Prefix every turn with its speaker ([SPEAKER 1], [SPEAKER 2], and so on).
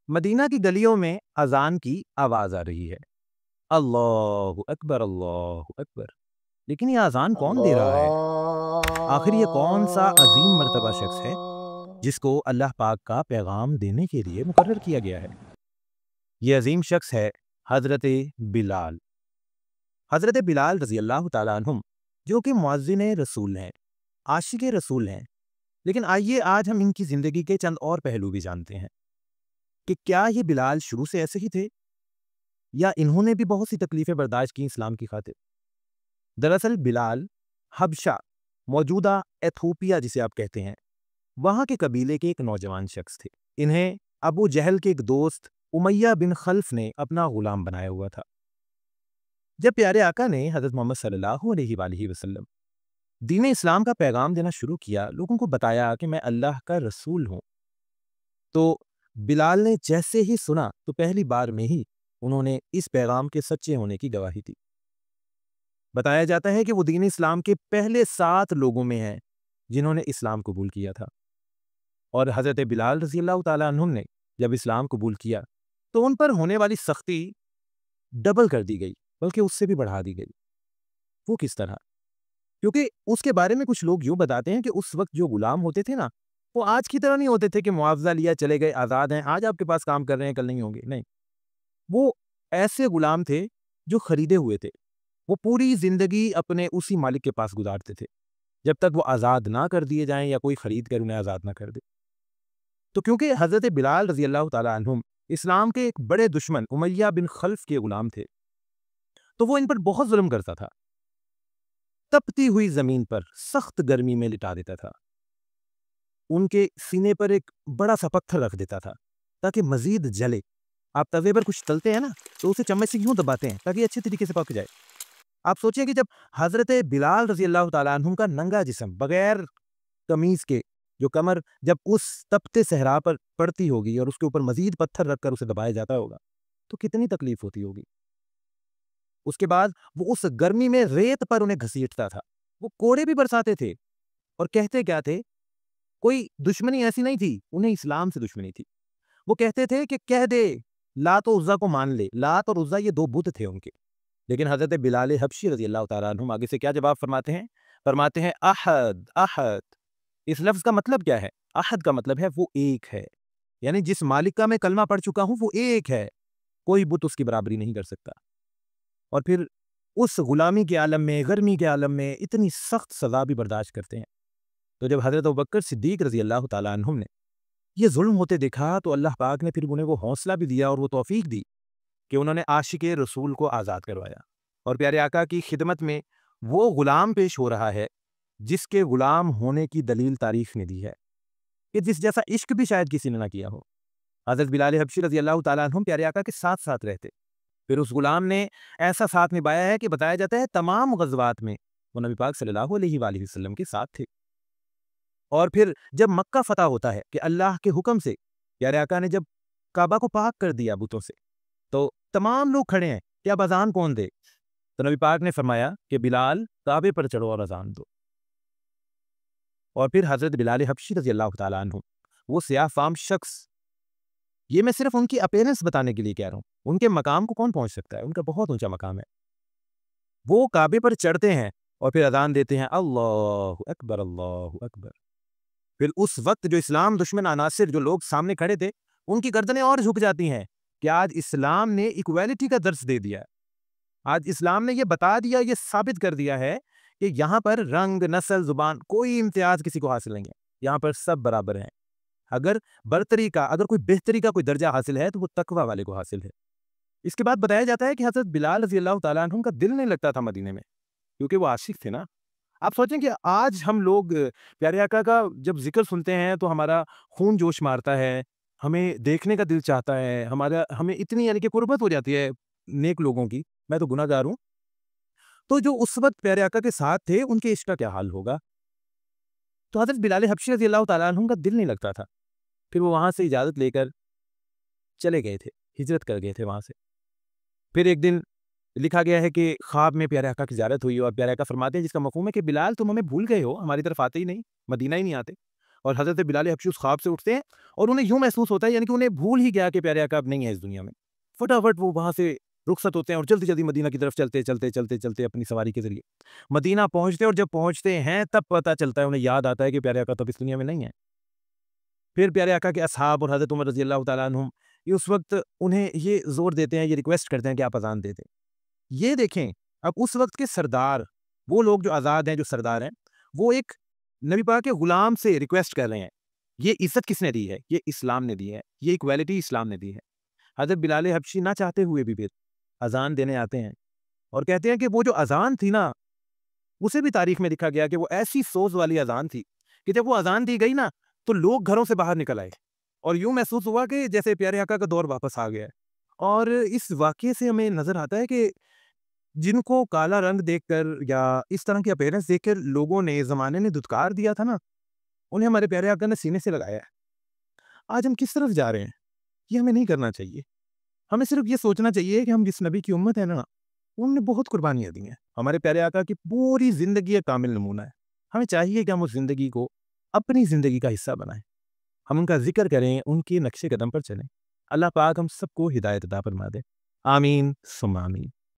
[SPEAKER 1] مدینہ کی گلیوں میں اذان کی آواز آ رہی ہے، اللہ اکبر اللہ اکبر۔ لیکن یہ اذان کون دے رہا ہے؟ آخر یہ کون سا عظیم مرتبہ شخص ہے جس کو اللہ پاک کا پیغام دینے کے لیے مقرر کیا گیا ہے؟ یہ عظیم شخص ہے حضرت بلال۔ حضرت بلال رضی اللہ تعالیٰ عنہم، جو کہ مؤذن رسول ہیں، عاشق رسول ہیں۔ لیکن آئیے آج ہم ان کی زندگی کے چند اور پہلو بھی جانتے ہیں کہ کیا یہ بلال شروع سے ایسے ہی تھے یا انہوں نے بھی بہت سی تکلیفیں برداشت کی اسلام کی خاطر۔ دراصل بلال حبشہ، موجودہ ایتھوپیا جسے آپ کہتے ہیں، وہاں کے قبیلے کے ایک نوجوان شخص تھے۔ انہیں ابو جہل کے ایک دوست امیہ بن خلف نے اپنا غلام بنایا ہوا تھا۔ جب پیارے آقا نے حضرت محمد صلی اللہ علیہ وآلہ وسلم دین اسلام کا پیغام دینا شروع کیا، لوگوں کو بتایا کہ میں اللہ کا رسول ہوں، تو بلال نے جیسے ہی سنا تو پہلی بار میں ہی انہوں نے اس پیغام کے سچے ہونے کی گواہی دی۔ بتایا جاتا ہے کہ وہ دین اسلام کے پہلے 7 لوگوں میں ہیں جنہوں نے اسلام قبول کیا تھا، اور حضرت بلال رضی اللہ تعالیٰ عنہم نے جب اسلام قبول کیا تو ان پر ہونے والی سختی ڈبل کر دی گئی، بلکہ اس سے بھی بڑھا دی گئی۔ وہ کس طرح؟ کیونکہ اس کے بارے میں کچھ لوگ یوں بتاتے ہیں کہ اس وقت جو غلام ہوتے تھے نا، وہ آج کی طرح نہیں ہوتے تھے کہ معاوضہ لیا چلے گئے آزاد ہیں، آج آپ کے پاس کام کر رہے ہیں کل نہیں ہوں گے، نہیں۔ وہ ایسے غلام تھے جو خریدے ہوئے تھے، وہ پوری زندگی اپنے اسی مالک کے پاس گزارتے تھے جب تک وہ آزاد نہ کر دیے جائیں یا کوئی خرید کر انہیں آزاد نہ کر دے۔ تو کیونکہ حضرت بلال رضی اللہ تعالیٰ عنہم اسلام کے ایک بڑے دشمن امیہ بن خلف کے غلام تھے، تو وہ ان پر بہت ظلم کرتا تھا، تپتی ہوئی زمین پر سخت گرمی میں لٹا دیتا تھا، ان کے سینے پر ایک بڑا سا پتھر رکھ دیتا تھا تاکہ مزید جلے۔ آپ توے پر کچھ تلتے ہیں نا تو اسے چمچ سے یوں دباتے ہیں تاکہ اچھے طریقے سے پک جائے۔ آپ سوچیں کہ جب حضرت بلال رضی اللہ تعالیٰ عنہم کا ننگا جسم بغیر قمیض کے، جو کمر جب اس تپتے صحرا پر پڑتی ہوگی اور اس کے اوپر مزید پتھر رکھ کر اسے دبایا جاتا ہوگا تو کتنی تکلیف ہوتی ہوگی۔ اس کے بعد وہ اس گرمی میں ریت پر انہیں گھسیٹتا تھا، وہ کوڑے بھی برساتے تھے، اور کہتے کیا تھے؟ کوئی دشمنی ایسی نہیں تھی، انہیں اسلام سے دشمنی تھی۔ وہ کہتے تھے کہ کہہ دے لات و عزا کو مان لے۔ لات اور عزا یہ 2 بت تھے ان کے، لیکن حضرت بلال حبشی رضی اللہ تعالیٰ عنہم آگے سے کیا جواب فرماتے ہیں؟ فرماتے ہیں احد احد۔ اس لفظ کا مطلب کیا ہے؟ احد کا مطلب ہے وہ ایک ہے، یعنی جس مالک کا میں کلمہ پڑھ چکا ہوں وہ ایک ہے، کوئی بت اس کی برابری نہیں کر سکتا۔ اور پھر اس غلامی کے عالم میں، گرمی کے عالم میں اتنی سخت سزا بھی برداشت کرتے ہیں۔ تو جب حضرت ابوبکر صدیق رضی اللہ تعالیٰ عنہم نے یہ ظلم ہوتے دیکھا تو اللہ پاک نے پھر انہیں وہ حوصلہ بھی دیا اور وہ توفیق دی کہ انہوں نے عاشق رسول کو آزاد کروایا، اور پیارے آقا کی خدمت میں وہ غلام پیش ہو رہا ہے جس کے غلام ہونے کی دلیل تاریخ نے دی ہے، کہ جس جیسا عشق بھی شاید کسی نے نہ کیا ہو۔ حضرت بلال حبشی رضی اللہ تعالیٰ عنہم پیارے آقا کے ساتھ ساتھ رہتے، پھر اس غلام نے ایسا ساتھ نبھایا ہے کہ بتایا جاتا ہے تمام غزوات میں وہ نبی پاک صلی اللہ علیہ وآلہ وسلم کے ساتھ تھے۔ اور پھر جب مکہ فتح ہوتا ہے کہ اللہ کے حکم سے پیارے آقا نے جب کعبہ کو پاک کر دیا بتوں سے، تو تمام لوگ کھڑے ہیں کہ اب اذان کون دے؟ تو نبی پاک نے فرمایا کہ بلال کعبے پر چڑھو اور اذان دو۔ اور پھر حضرت بلال حبشی رضی اللہ تعالیٰ عنہ، وہ سیاہ فام شخص، یہ میں صرف ان کی اپیرنس بتانے کے لیے کہہ رہا ہوں، ان کے مقام کو کون پہنچ سکتا ہے؟ ان کا بہت اونچا مقام ہے۔ وہ کعبے پر چڑھتے ہیں اور پھر اذان دیتے ہیں اللہ اکبر اللہ اکبر۔ پھر اس وقت جو اسلام دشمن عناصر جو لوگ سامنے کھڑے تھے ان کی گردنیں اور جھک جاتی ہیں کہ آج اسلام نے ایکویلٹی کا درس دے دیا ہے، آج اسلام نے یہ بتا دیا، یہ ثابت کر دیا ہے کہ یہاں پر رنگ، نسل، زبان، کوئی امتیاز کسی کو حاصل نہیں ہے، یہاں پر سب برابر ہیں۔ اگر برتری کا، اگر کوئی بہتری کا کوئی درجہ حاصل ہے تو وہ تقوی والے کو حاصل ہے۔ اس کے بعد بتایا جاتا ہے کہ حضرت بلال رضی اللہ تعالیٰ عنہ کا دل نہیں لگتا تھا مدینے میں، کیونکہ وہ عاشق تھے نا۔ آپ سوچیں کہ آج ہم لوگ پیارے آقا کا جب ذکر سنتے ہیں تو ہمارا خون جوش مارتا ہے، ہمیں دیکھنے کا دل چاہتا ہے، ہمیں اتنی یعنی کہ قربت ہو جاتی ہے نیک لوگوں کی۔ میں تو گناہ گار ہوں، تو جو اس وقت پیارے آقا کے ساتھ تھے ان کے عشق کا کیا حال ہوگا؟ تو حضرت بلال حبشی رضی اللہ تعالیٰ عنہ کا دل نہیں لگتا تھا، پھر وہ وہاں سے اجازت لے کر چلے گئے تھے، ہجرت کر گئے تھے وہاں سے۔ پھر ایک دن لکھا گیا ہے کہ خواب میں پیارے آقا کی زیارت ہوئی، اور پیارے آقا فرماتے ہیں جس کا مفہوم ہے کہ بلال تم ہمیں بھول گئے ہو، ہماری طرف آتے ہی نہیں، مدینہ ہی نہیں آتے۔ اور حضرت بلال حبشی اس خواب سے اٹھتے ہیں اور انہیں یوں محسوس ہوتا ہے یعنی کہ انہیں بھول ہی گیا کہ پیارے آقا اب نہیں ہے اس دنیا میں. فٹافٹ وہ وہاں سے رخصت ہوتے ہیں اور جلدی جلدی مدینہ کی طرف چلتے اپنی سواری کے ذریعے مدینہ پہنچتے ہیں. اور جب پہنچتے ہیں تب پتہ چلتا ہے، انہیں یاد آتا ہے کہ پیارے آقا تو اب اس دنیا میں نہیں ہے. پھر پیارے آقا کے اصحاب اور حضرت عمر رضی اللہ تعالیٰ عنہم یہ اس وقت انہیں یہ زور دیتے ہیں، یہ ریکویسٹ کرتے ہیں کہ آپ اذان دے دیں. یہ دیکھیں اب اس وقت کے سردار، وہ لوگ جو آزاد ہیں، جو سردار ہیں، وہ ایک نبی پاک کے غلام سے ریکویسٹ کر رہے ہیں. یہ عزت کس نے دی ہے؟ یہ اسلام نے دی ہے. یہ ایکویلٹی اسلام نے دی ہے. حضرت بلال حبشی نہ چاہتے ہوئے بھی اذان دینے آتے ہیں اور کہتے ہیں کہ وہ جو اذان تھی نا، اسے بھی تاریخ میں لکھا گیا کہ وہ ایسی سوز والی اذان تھی کہ جب وہ اذان دی گئی نا تو لوگ گھروں سے باہر نکل آئے اور یوں محسوس ہوا کہ جیسے پیارے آقا کا دور واپس آ گیا ہے. اور اس واقعے سے ہمیں نظر آتا ہے کہ جن کو کالا رنگ دیکھ کر یا اس طرح کی اپیرنس دیکھ کر لوگوں نے، زمانے نے دھتکار دیا تھا نا، انہیں ہمارے پیارے آقا نے سینے سے لگایا ہے. آج ہم کس طرف جا رہے ہیں؟ یہ ہمیں نہیں کرنا چاہیے. ہمیں صرف یہ سوچنا چاہیے کہ ہم جس نبی کی امت ہے نا، انہوں نے بہت قربانیاں دی ہیں. ہمارے پیارے آقا کی پوری زندگی ایک کامل نمونہ ہے. ہمیں چاہیے کہ ہم اس زندگی کو اپنی زندگی کا حصہ بنائیں، ہم ان کا ذکر کریں، ان کے نقش قدم پر چلیں. اللہ پاک ہم سب کو ہدایت عطا فرما دے. آمین ثم آمین.